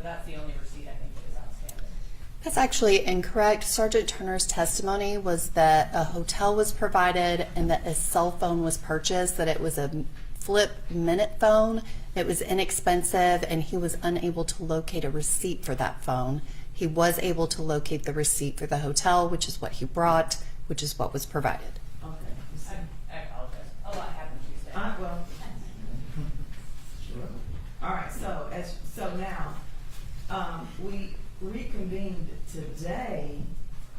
that's the only receipt I think that is outstanding. That's actually incorrect. Sergeant Turner's testimony was that a hotel was provided and that a cell phone was purchased, that it was a flip minute phone. It was inexpensive and he was unable to locate a receipt for that phone. He was able to locate the receipt for the hotel, which is what he brought, which is what was provided. Okay. I apologize. A lot happened Tuesday. Well, sure. All right, so now, we reconvened today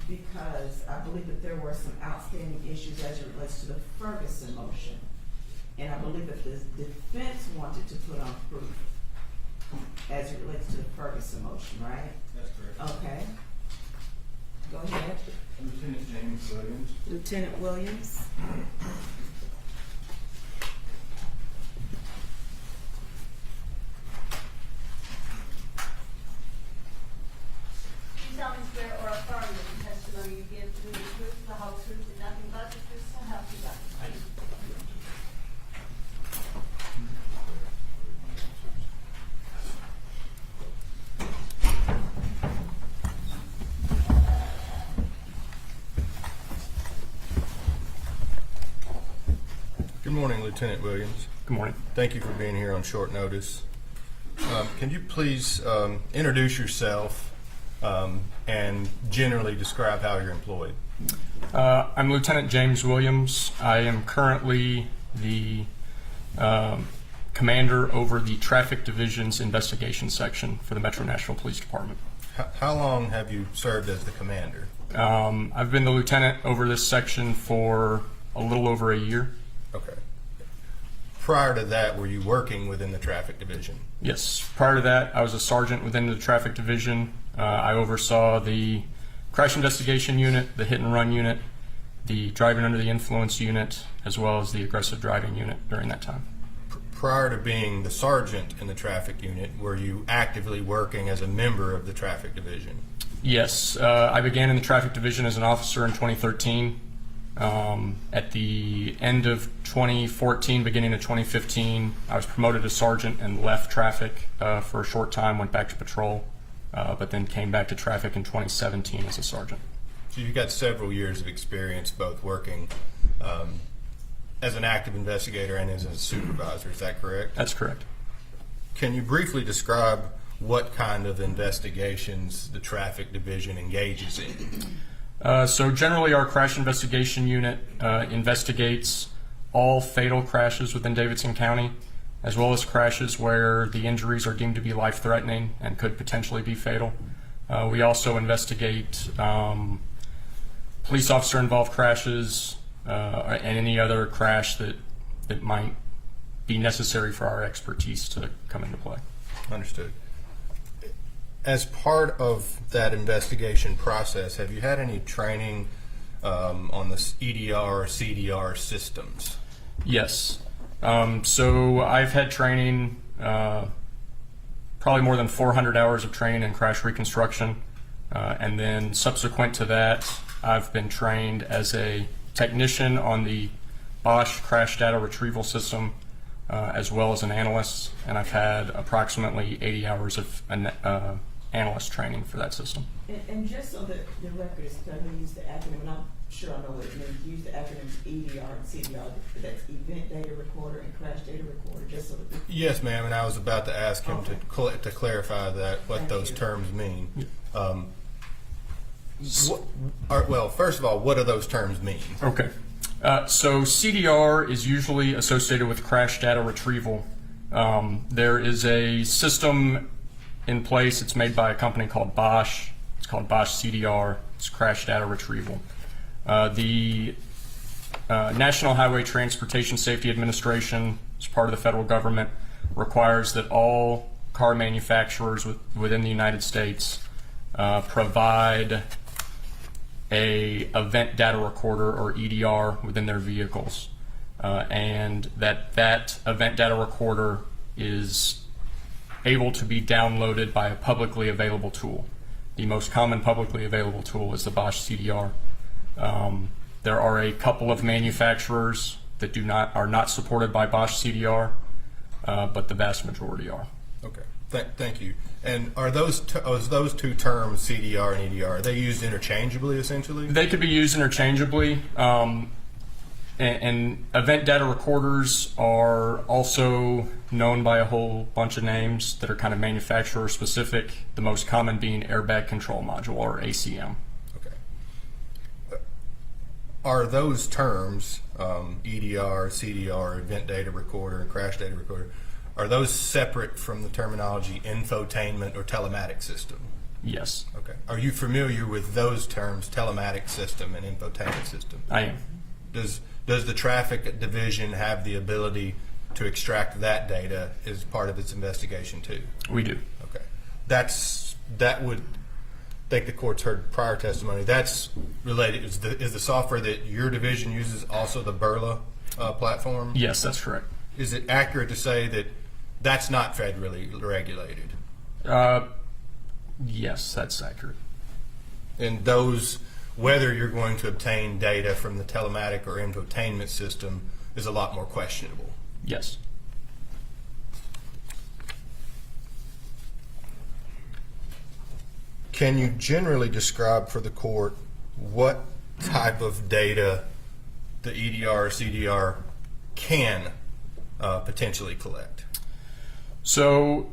because I believe that there were some outstanding issues as it relates to the Ferguson motion. And I believe that the defense wanted to put on proof as it relates to the Ferguson motion, right? That's correct. Okay. Go ahead. Lieutenant James Williams. Lieutenant Williams. You solemnly swear or affirm that the testimony you give to be the truth, the whole truth, and nothing but the truth, so help you God. I do. Good morning, Lieutenant Williams. Good morning. Thank you for being here on short notice. Can you please introduce yourself and generally describe how you're employed? I'm Lieutenant James Williams. I am currently the commander over the Traffic Division's investigation section for the Metro National Police Department. How long have you served as the commander? I've been the lieutenant over this section for a little over a year. Okay. Prior to that, were you working within the Traffic Division? Yes. Prior to that, I was a sergeant within the Traffic Division. I oversaw the crash investigation unit, the hit and run unit, the driving under the influence unit, as well as the aggressive driving unit during that time. Prior to being the sergeant in the traffic unit, were you actively working as a member of the Traffic Division? Yes. I began in the Traffic Division as an officer in 2013. At the end of 2014, beginning of 2015, I was promoted to sergeant and left traffic for a short time, went back to patrol, but then came back to traffic in 2017 as a sergeant. So you've got several years of experience both working as an active investigator and as a supervisor, is that correct? That's correct. Can you briefly describe what kind of investigations the Traffic Division engages in? So generally our crash investigation unit investigates all fatal crashes within Davidson County, as well as crashes where the injuries are deemed to be life-threatening and could potentially be fatal. We also investigate police officer-involved crashes and any other crash that might be necessary for our expertise to come into play. Understood. As part of that investigation process, have you had any training on the EDR or CDR systems? Yes. So I've had training, probably more than 400 hours of training in crash reconstruction. And then subsequent to that, I've been trained as a technician on the Bosch crash data retrieval system, as well as an analyst. And I've had approximately 80 hours of analyst training for that system. And just so that the record is clear, we use the acronym, and I'm sure I know what it means. Use the acronyms EDR and CDR. That's Event Data Recorder and Crash Data Recorder. Just so that Yes, ma'am, and I was about to ask him to clarify that, what Thank those you. terms mean. Well, first of all, what do those terms mean? Okay. So CDR is usually associated with crash data retrieval. There is a system in place. It's made by a company called Bosch. It's called Bosch CDR. It's crash data retrieval. The National Highway Transportation Safety Administration, as part of the federal government, requires that all car manufacturers within the United States provide a event data recorder, or EDR, within their vehicles, and that event data recorder is able to be downloaded by a publicly available tool. The most common publicly available tool is the Bosch CDR. There are a couple of manufacturers that are not supported by Bosch CDR, but the vast majority are. Okay, thank you. And are those two terms, CDR and EDR, are they used interchangeably essentially? They could be used interchangeably. And event data recorders are also known by a whole bunch of names that are kind of manufacturer specific, the most common being airbag control module, or ACM. Okay. Are those terms, EDR, CDR, event data recorder, and crash data recorder, are those separate from the terminology infotainment or telematic system? Yes, Okay. Are you familiar with those terms, telematic system and infotainment system? I am. Does the traffic division have the ability to extract that data as part of its investigation too? We do. Okay. That would, I think the court's heard prior testimony, that's related, is the software that your division uses also the Burla platform? Yes, that's correct. Is it accurate to say that that's not federally regulated? Yes, that's accurate. And those, whether you're going to obtain data from the telematic or infotainment system is a lot more questionable. Yes. Can you generally describe for the court what type of data the EDR or CDR can potentially collect? So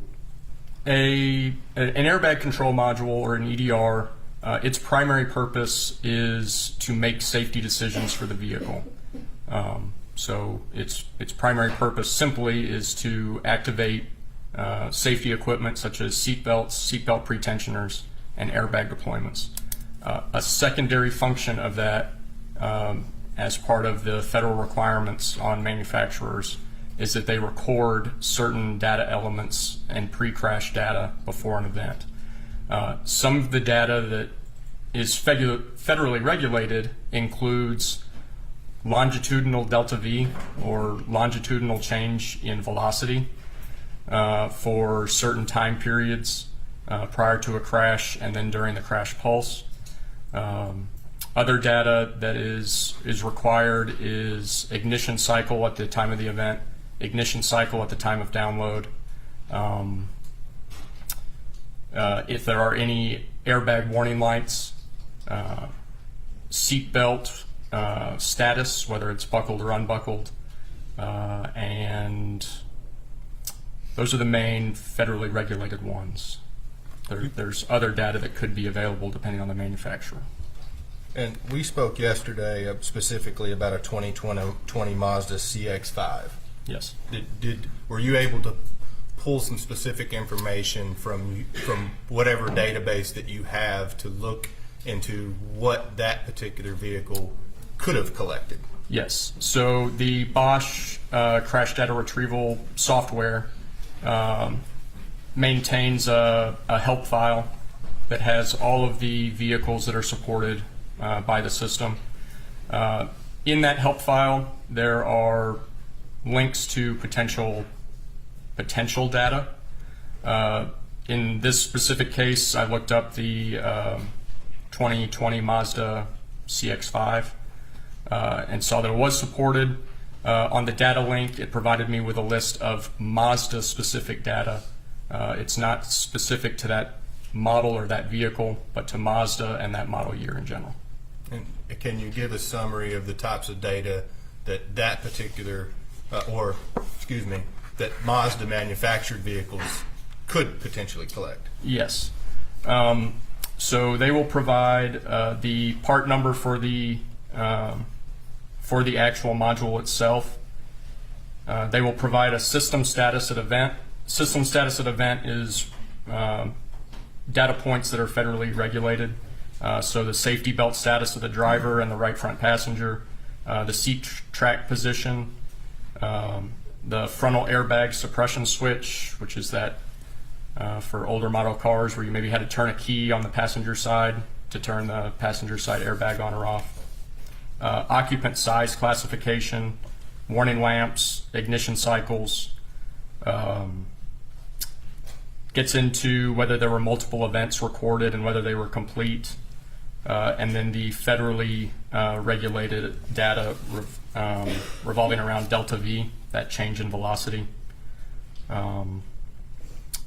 an airbag control module or an EDR, its primary purpose is to make safety decisions for the vehicle. So its primary purpose simply is to activate safety equipment such as seatbelts, seatbelt pretensioners, and airbag deployments. A secondary function of that, as part of the federal requirements on manufacturers, is that they record certain data elements and pre-crash data before an event. Some of the data that is federally regulated includes longitudinal delta V, or longitudinal change in velocity, for certain time periods prior to a crash and then during the crash pulse. Other data that is required is ignition cycle at the time of the event, ignition cycle at the time of download. If there are any airbag warning lights, seatbelt status, whether it's buckled or unbuckled, and those are the main federally regulated ones. There's other data that could be available depending on the manufacturer. And we spoke yesterday specifically about a 2020 Mazda CX-5. Yes. Were you able to pull some specific information from whatever database that you have to look into what that particular vehicle could have collected? Yes. So the Bosch crash data retrieval software maintains a help file that has all of the vehicles that are supported by the system. In that help file, there are links to potential data. In this specific case, I looked up the 2020 Mazda CX-5 and saw that it was supported. On the data link, it provided me with a list of Mazda-specific data. It's not specific to that model or that vehicle, but to Mazda and that model year in general. And can you give a summary of the types of data that particular, that Mazda manufactured vehicles could potentially collect? Yes. So they will provide the part number for the actual module itself. They will provide a system status at event. System status at event is data points that are federally regulated. So the safety belt status of the driver and the right front passenger, the seat track position, the frontal airbag suppression switch, which is that for older model cars where you maybe had to turn a key on the passenger side to turn the passenger side airbag on or off. Occupant size classification, warning lamps, ignition cycles, gets into whether there were multiple events recorded and whether they were complete, and then the federally regulated data revolving around delta V, that change in velocity.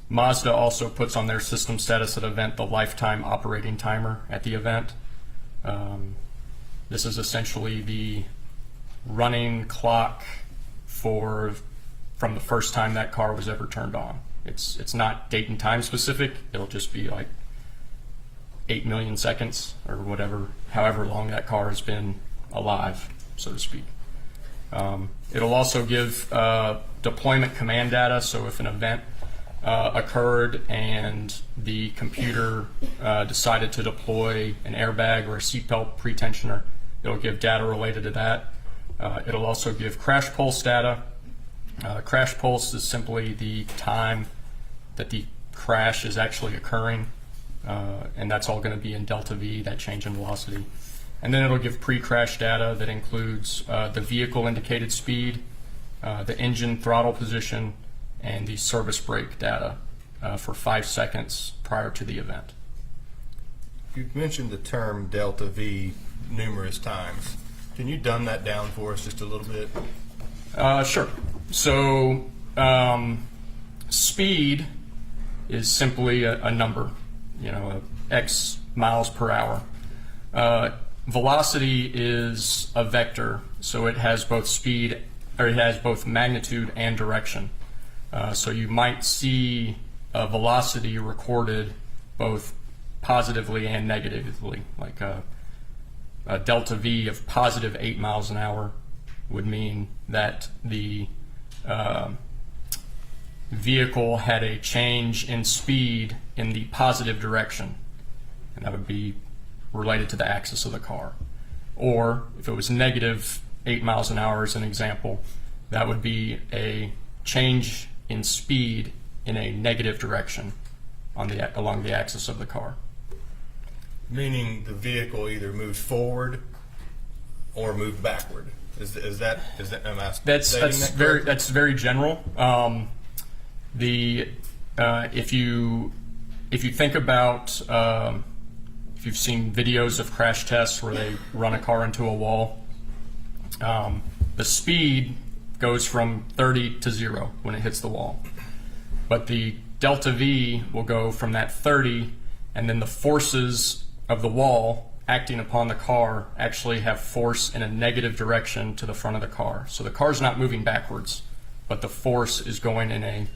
Mazda also puts on their system status at event the lifetime operating timer at the event. This is essentially the running clock from the first time that car was ever turned on. It's not date and time specific. It'll just be like 8 million seconds or whatever, however long that car has been alive, so to speak. It'll also give deployment command data, so if an event occurred and the computer decided to deploy an airbag or a seatbelt pretensioner, it'll give data related to that. It'll also give crash pulse data. Crash pulse is simply the time that the crash is actually occurring, and that's all going to be in delta V, that change in velocity. And then it'll give pre-crash data that includes the vehicle indicated speed, the engine throttle position, and the service brake data for 5 seconds prior to the event. You've mentioned the term delta V numerous times. Can you dumb that down for us just a little bit? Sure. So speed is simply a number, X miles per hour. Velocity is a vector, so it has both speed, or it has both magnitude and direction. So you might see a velocity recorded both positively and negatively, like a delta V of positive 8 miles an hour would mean that the vehicle had a change in speed in the positive direction, and that would be related to the axis of the car. Or if it was negative 8 miles an hour as an example, that would be a change in speed in a negative direction along the axis of the car. Meaning the vehicle either moved forward or moved backward. Is that am I That's stating that correctly? that's very general. If you think about if you've seen videos of crash tests where they run a car into a wall, the speed goes from 30 to 0 when it hits the wall, but the delta V will go from that 30, and then the forces of the wall acting upon the car actually have force in a negative direction to the front of the car. So the car's not moving backwards, but the force is going in a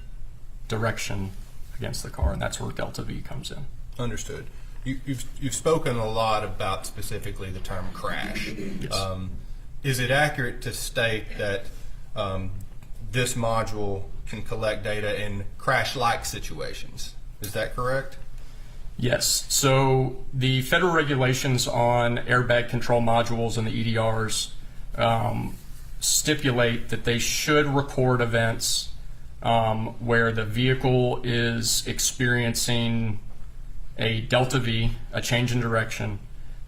direction against the car, and that's where delta V comes in. Understood. You've spoken a lot about specifically the term crash. Yes. Is it accurate to state that this module can collect data in crash-like situations? Is that correct? Yes. So the federal regulations on airbag control modules and the EDRs stipulate that they should record events where the vehicle is experiencing a delta V, a change in direction,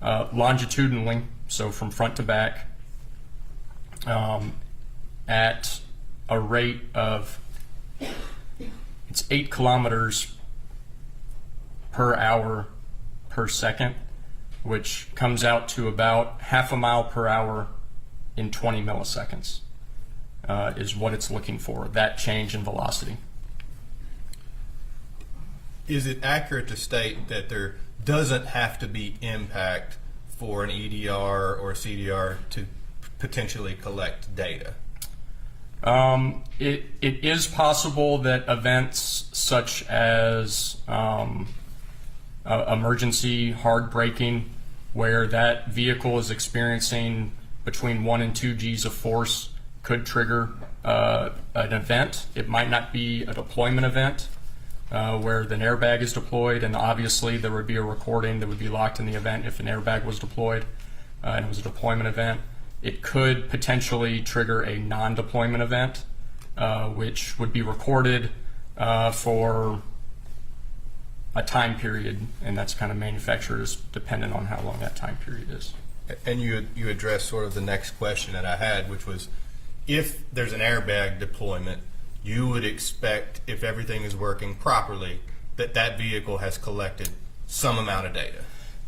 longitudinally, so from front to back, at a rate of, it's 8 kilometers per hour per second, which comes out to about half a mile per hour in 20 milliseconds, is what it's looking for, that change in velocity. Is it accurate to state that there doesn't have to be impact for an EDR or CDR to potentially collect data? It is possible that events such as emergency hard braking, where that vehicle is experiencing between 1 and 2 G's of force, could trigger an event. It might not be a deployment event where an airbag is deployed, and obviously there would be a recording that would be locked in the event if an airbag was deployed and it was a deployment event. It could potentially trigger a non-deployment event, which would be recorded for a time period, and that's kind of manufacturers dependent on how long that time period is. And you addressed sort of the next question that I had, which was, if there's an airbag deployment, you would expect, if everything is working properly, that vehicle has collected some amount of data.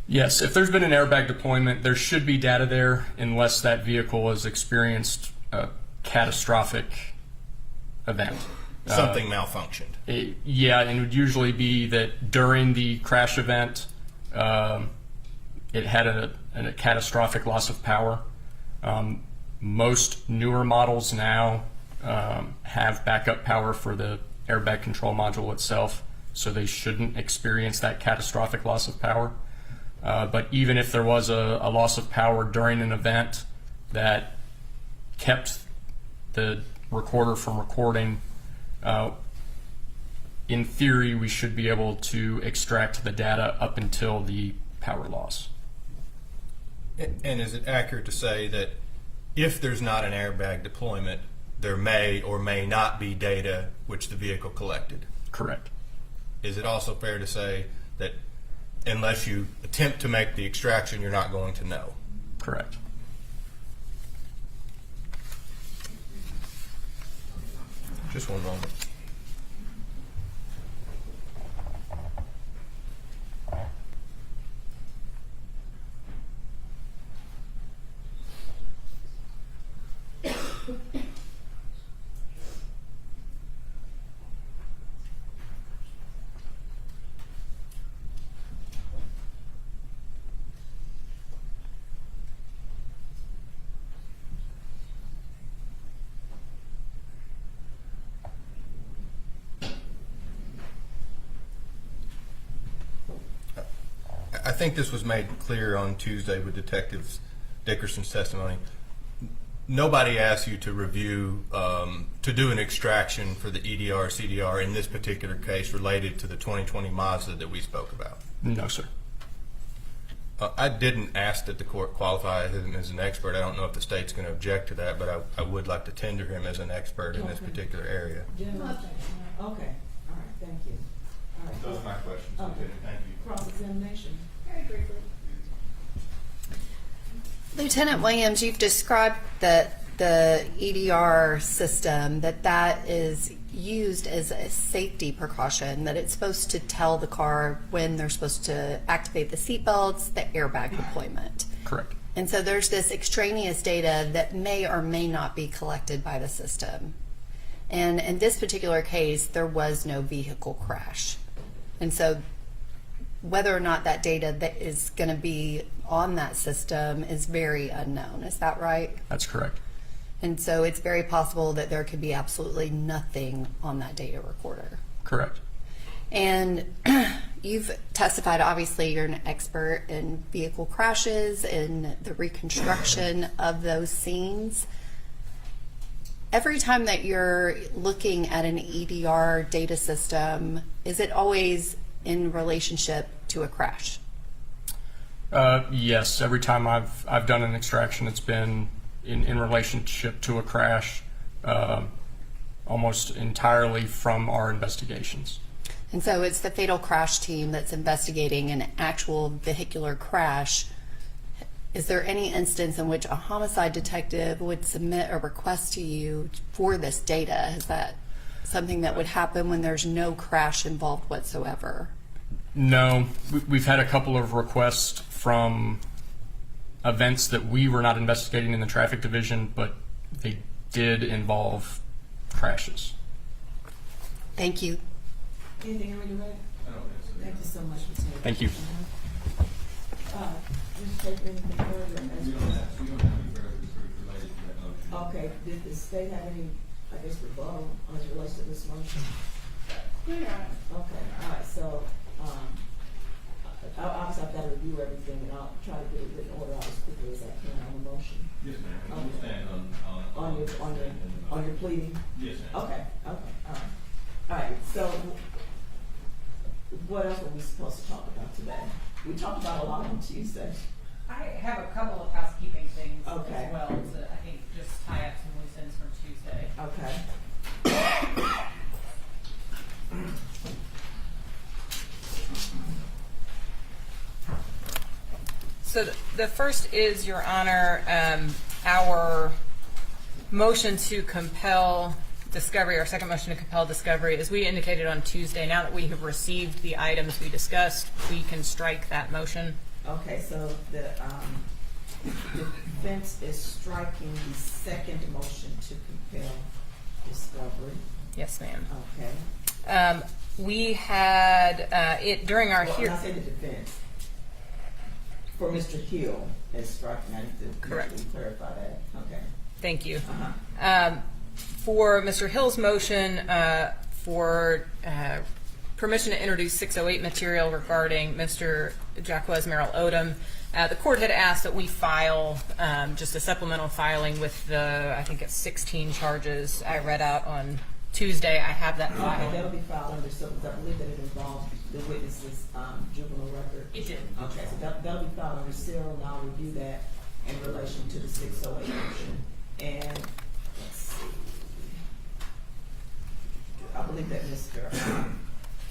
Yes, if there's been an airbag deployment, there should be data there unless that vehicle has experienced a catastrophic event. Something malfunctioned. Yeah, and it would usually be that during the crash event, it had a catastrophic loss of power. Most newer models now have backup power for the airbag control module itself, so they shouldn't experience that catastrophic loss of power. But even if there was a loss of power during an event that kept the recorder from recording, in theory, we should be able to extract the data up until the power loss. And is it accurate to say that if there's not an airbag deployment, there may or may not be data which the vehicle collected? Correct. Is it also fair to say that unless you attempt to make the extraction, you're not going to know? Correct. Just one moment. I think this was made clear on Tuesday with Detective Dickerson's testimony. Nobody asked you to review, to do an extraction for the EDR, CDR in this particular case related to the 2020 Mazda that we spoke about. No, sir. I didn't ask that the court qualify him as an expert. I don't know if the state's going to object to that, but I would like to tender him as an expert in this particular area. Gentlemen? Okay, all right, thank you. All right. Those are my questions, Okay. Lieutenant. Thank you. Cross-examination. Very briefly. Lieutenant Williams, you've described that the EDR system, that is used as a safety precaution, that it's supposed to tell the car when they're supposed to activate the seatbelts, the airbag deployment. Correct. And so there's this extraneous data that may or may not be collected by the system. And in this particular case, there was no vehicle crash. And so whether or not that data that is going to be on that system is very unknown. Is that right? That's correct. And so it's very possible that there could be absolutely nothing on that data recorder. Correct. And you've testified, obviously, you're an expert in vehicle crashes and the reconstruction of those scenes. Every time that you're looking at an EDR data system, is it always in relationship to a crash? Yes. Every time I've done an extraction, it's been in relationship to a crash, almost entirely from our investigations. And so it's the fatal crash team that's investigating an actual vehicular crash. Is there any instance in which a homicide detective would submit a request to you for this data? Is that something that would happen when there's no crash involved whatsoever? No. We've had a couple of requests from events that we were not investigating in the traffic division, but they did involve crashes. Thank you. Anything else you read? I don't think so. Thank you so much, Lieutenant. Thank you. Just take anything further. We don't have any further related to that motion. Okay, did the state have any, I guess, rebuttal as it relates to this motion? Okay, all right, so, obviously I've got to review everything and I'll try to get it in order as quickly as I can on the motion. Yes, ma'am. Okay. We'll stand On your pleading? Yes, ma'am. Okay, all right. All right, so what else were we supposed to talk about today? We talked about a lot on Tuesday. I have a couple of housekeeping things Okay. as well to, I think, just tie up some loose ends from Tuesday. Okay. So the first is, Your Honor, our motion to compel discovery, our second motion to compel discovery, as we indicated on Tuesday, now that we have received the items we discussed, we can strike that motion. Okay, so the defense is striking the second motion to compel discovery. Yes, ma'am. Okay. We had it during our Well, when hearing. I say the defense, for Mr. Hill is striking, I need to Correct. usually clarify that. Okay. Thank you. Uh-huh. For Mr. Hill's motion for permission to introduce 608 material regarding Mr. Jacquez Merrill Odom, the court had asked that we file just a supplemental filing with the, I think it's 16 charges I read out on Tuesday. I have that Okay, file. that'll be filed under civil, I believe that it involved the witness's juvenile record. It did. Okay, so that'll be filed under civil, and I'll review that in relation to the 608 motion. And, let's see. I believe that Mr.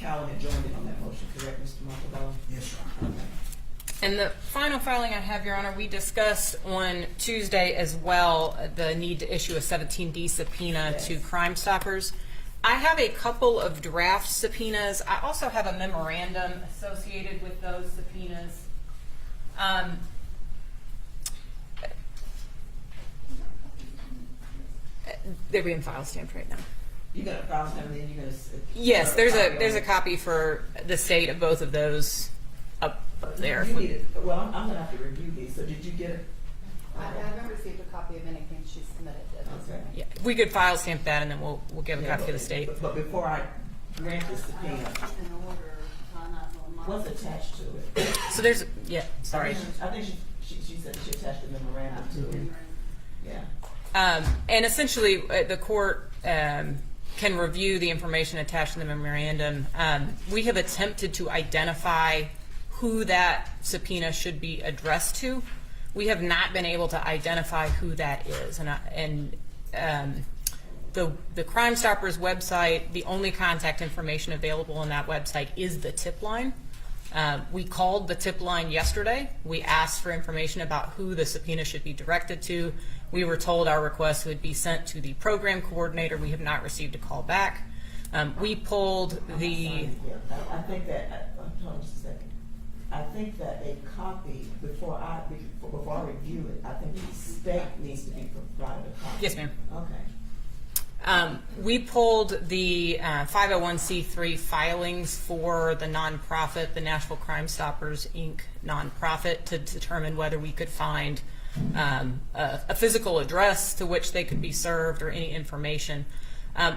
Cowan had joined in on that motion, correct, Mr. Montalvo? Yes, Your Honor. Okay. And the final filing I have, Your Honor, we discussed on Tuesday as well the need to issue a 17D subpoena to Crime Stoppers. I have a couple of draft subpoenas. I also have a memorandum associated with those subpoenas. They're being file stamped right now. You got a file, and then you're gonna. Yes, there's a copy for the state of both of those up there. You need it, well, I'm gonna have to review these, so did you get it? I haven't received a copy of anything she submitted yet. Okay. Yeah, we could file stamp that, and then we'll give a Yeah, copy to the state. But before I grant this subpoena, In order, not on my. what's attached to it? So there's, yeah, sorry. I think she said she attached a memorandum to it. Yeah. And essentially, the court can review the information attached in the memorandum. We have attempted to identify who that subpoena should be addressed to. We have not been able to identify who that is. The Crime Stoppers website, the only contact information available on that website is the tip line. We called the tip line yesterday. We asked for information about who the subpoena should be directed to. We were told our request would be sent to the program coordinator. We have not received a call back. We pulled the, Yeah, I think that, hold on just a second. I think that a copy, before I review it, I think the state needs to be provided a copy. yes ma'am. Okay. We pulled the 501c3 filings for the nonprofit, the Nashville Crime Stoppers, Inc. nonprofit, to determine whether we could find a physical address to which they could be served or any information.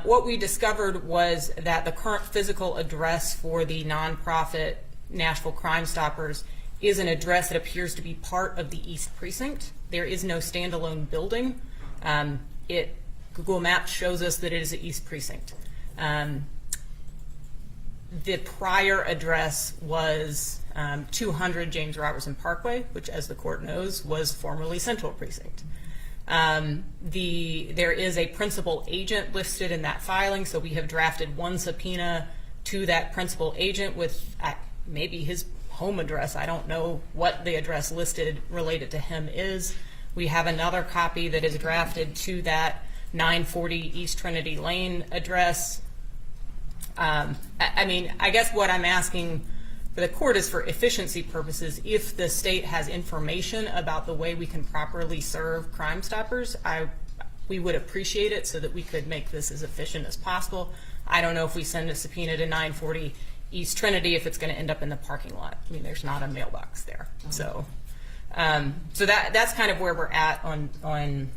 What we discovered was that the current physical address for the nonprofit Nashville Crime Stoppers is an address that appears to be part of the East Precinct. There is no standalone building. Google Maps shows us that it is the East Precinct. The prior address was 200 James Robertson Parkway, which, as the court knows, was formerly Central Precinct. There is a principal agent listed in that filing, so we have drafted one subpoena to that principal agent with maybe his home address. I don't know what the address listed related to him is. We have another copy that is drafted to that 940 East Trinity Lane address. I mean, I guess what I'm asking for the court is, for efficiency purposes, if the state has information about the way we can properly serve Crime Stoppers, we would appreciate it so that we could make this as efficient as possible. I don't know if we send a subpoena to 940 East Trinity if it's going to end up in the parking lot. I mean, there's not a mailbox there. So that's kind of where we're at on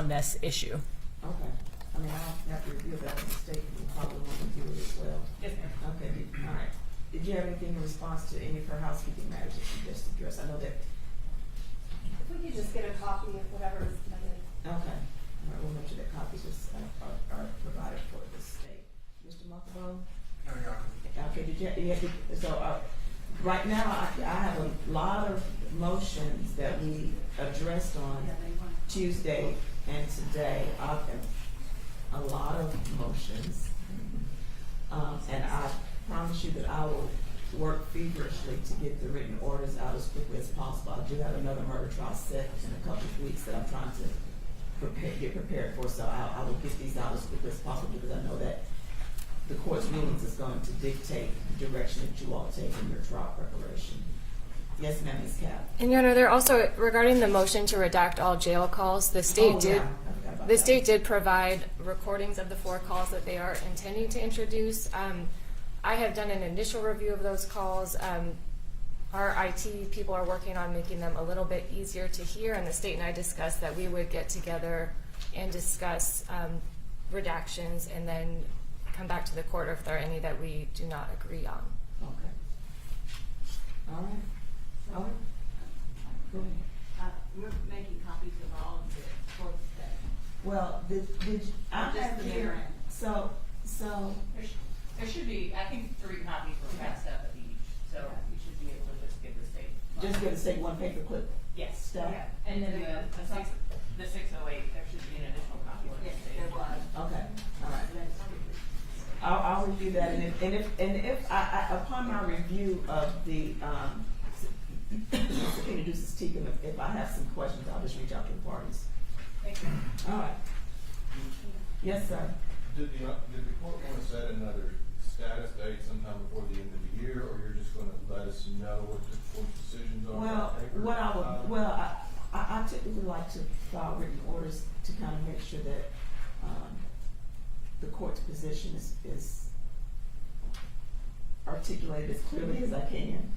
this issue. Okay. I mean, I'll have to review that with the state, we'll probably want to review it as well. Yes, ma'am. Okay, all right. Did you have anything in response to any of her housekeeping matters that you just addressed? I know that, If we could just get a copy of whatever is submitted. okay. All right, we'll make sure that copies are provided for the state. Mr. Montalvo? No, Your Honor. Okay, right now, I have a lot of motions that we addressed on Tuesday and today. I've got a lot of motions. And I promise you that I will work feverishly to get the written orders out as quickly as possible. I do have another murder trial set in a couple of weeks that I'm trying to get prepared for, so I will get these out as quickly as possible, because I know that the court's rulings is going to dictate the direction that you all take in your trial preparation. Yes, ma'am, Ms. Cap. And Your Honor, they're also, regarding the motion to redact all jail calls, the state did. I forgot about The state did provide recordings of the 4 calls that they are intending to introduce. I have done an initial review of those calls. Our IT people are working on making them a little bit easier to hear, and the state and I discussed that we would get together and discuss redactions and then come back to the court if there are any that we do not agree on. Okay. All right. All right. Go ahead. We're making copies of all of the court stuff. Well, did I Just have the here, memorandum. so, There should be, I think, 3 copies were passed up of each, so you should be able to just give the state. just give the state one paper clip Yes. stuff? Yeah. And then the 608, there should be an additional copy for the Yes, state. there was. Okay, all right. I'll review that, and if I upon my review of the, introduces Teague, and if I have some questions, I'll just reach out to the parties. Thank you. All right. Yes, sir. Did the court want to set another status date sometime before the end of the year, or you're just going to let us know what the court's decisions are? Well, what I would, I typically like to file written orders to kind of make sure that, the court's position is articulated as clearly as I can.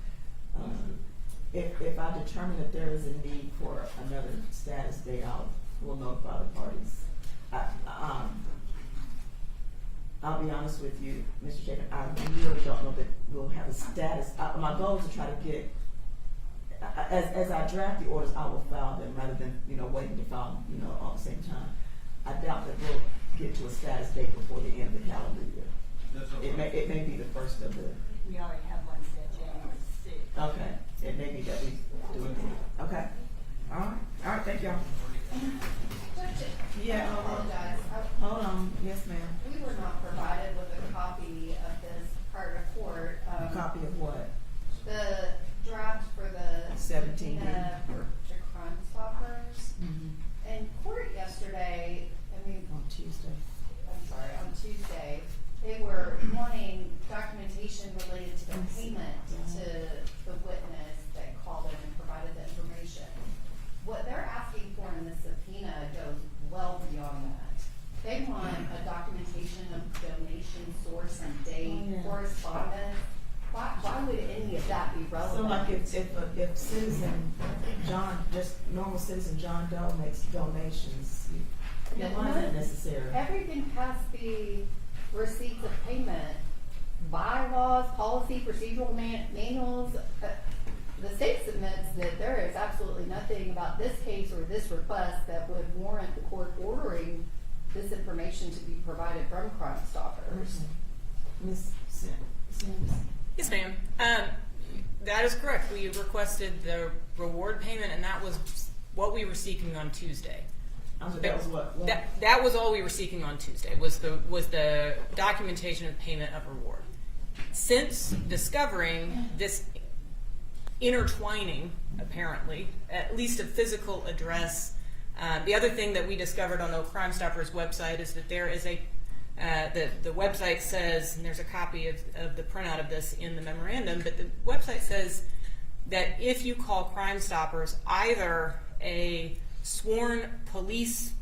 If I determine that there is a need for another status date, will notify the parties. I'll be honest with you, Mr. Chapin, I really don't know that we'll have a status. My goal is to try to get, as I draft the orders, I will file them rather than, waiting to file, all at the same time. I doubt that we'll get to a status date before the end of the calendar year. That's okay. It may be the first of the, We already have one set January 6th. okay, it may be that we do it. Okay, all right, thank y'all. Yeah, I apologize. hold on, yes ma'am. We were not provided with a copy of this part of court. A copy of what? The draft for the 17. subpoena to Crime Stoppers. In court yesterday, On Tuesday. on Tuesday, they were wanting documentation related to the payment to the witness that called in and provided the information. What they're asking for in the subpoena goes well beyond that. They want a documentation of donation source and date, correspondence. Why would any of that be relevant? So like if citizen John, just normal citizen John Doe makes donations, why is that necessary? Everything past the receipts of payment, bylaws, policy, procedural manuals, the state submits that there is absolutely nothing about this case or this request that would warrant the court ordering this information to be provided from Crime Stoppers. Ms. Sims? Yes, ma'am. That is correct. We requested the reward payment, and that was what we were seeking on Tuesday. That was what? That was all we were seeking on Tuesday, was the documentation of payment of reward. Since discovering this intertwining, apparently, at least a physical address, the other thing that we discovered on the Crime Stoppers website is that there is the website says, and there's a copy of the printout of this in the memorandum, but the website says that if you call Crime Stoppers, either a sworn police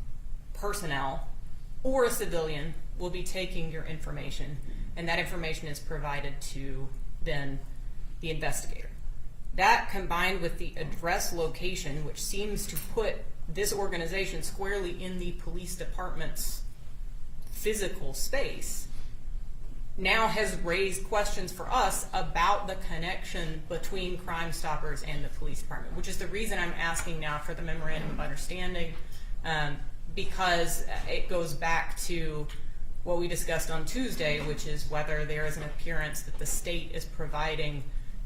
personnel or a civilian will be taking your information, and that information is provided to then the investigator. That, combined with the address location, which seems to put this organization squarely in the police department's physical space, now has raised questions for us about the connection between Crime Stoppers and the police department, which is the reason I'm asking now for the memorandum of understanding, because it goes back to what we discussed on Tuesday, which is whether there is an appearance that the state is providing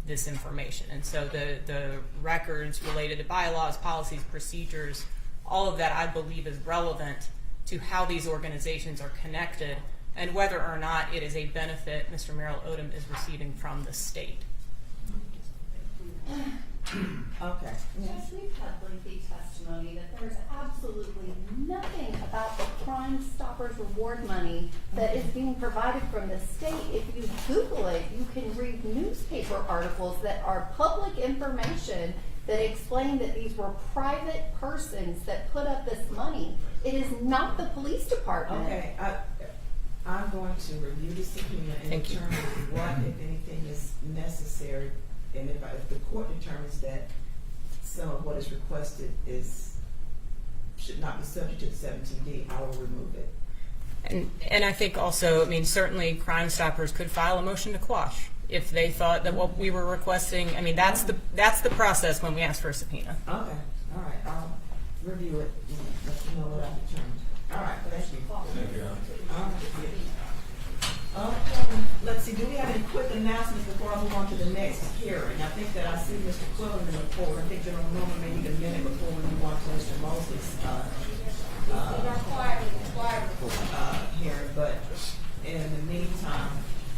this information. And so the records related to bylaws, policies, procedures, all of that I believe is relevant to how these organizations are connected and whether or not it is a benefit Mr. Merrill Odom is receiving from the state. Okay. Yes, we've had lengthy testimony that there's absolutely nothing about the Crime Stoppers reward money that is being provided from the state. If you Google it, you can read newspaper articles that are public information that explained that these were private persons that put up this money. It is not the police department. Okay, I'm going to review the subpoena and Thank you. determine what, if anything, is necessary. And if the court determines that some of what is requested should not be subject to the 17D, I will remove it. And I think also, I mean, certainly Crime Stoppers could file a motion to quash if they thought that what we were requesting, I mean, that's the process when we ask for a subpoena. Okay, all right, I'll review it and let you know what I've determined. All right, thank you. All right. Okay, let's see, do we have any quick announcements before I move on to the next hearing? I think that I see Mr. Quillen in the report. I think General Norman may need a minute before we move on to Mr. Mosley's hearing, but in the meantime,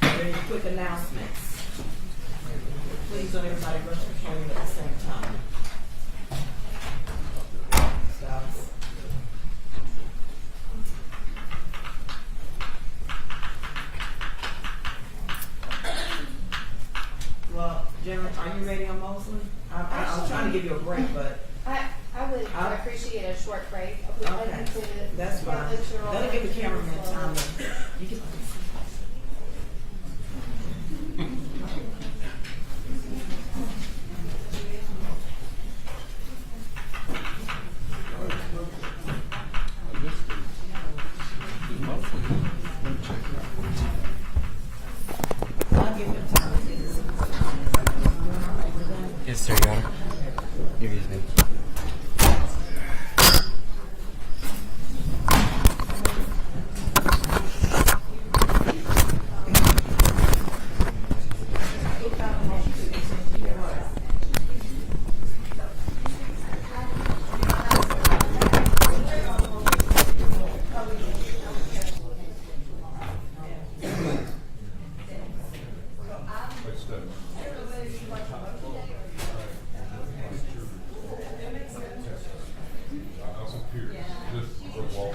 are there any quick announcements? Please don't everybody rush the podium at the same time. Well, General, are you ready on Mosley? I was trying to give you a break, but I would appreciate a short break. okay, that's fine. That'll give the cameraman time to, you can. I'll give him time. Yes, sir, Your Honor. Your evening. Just walk.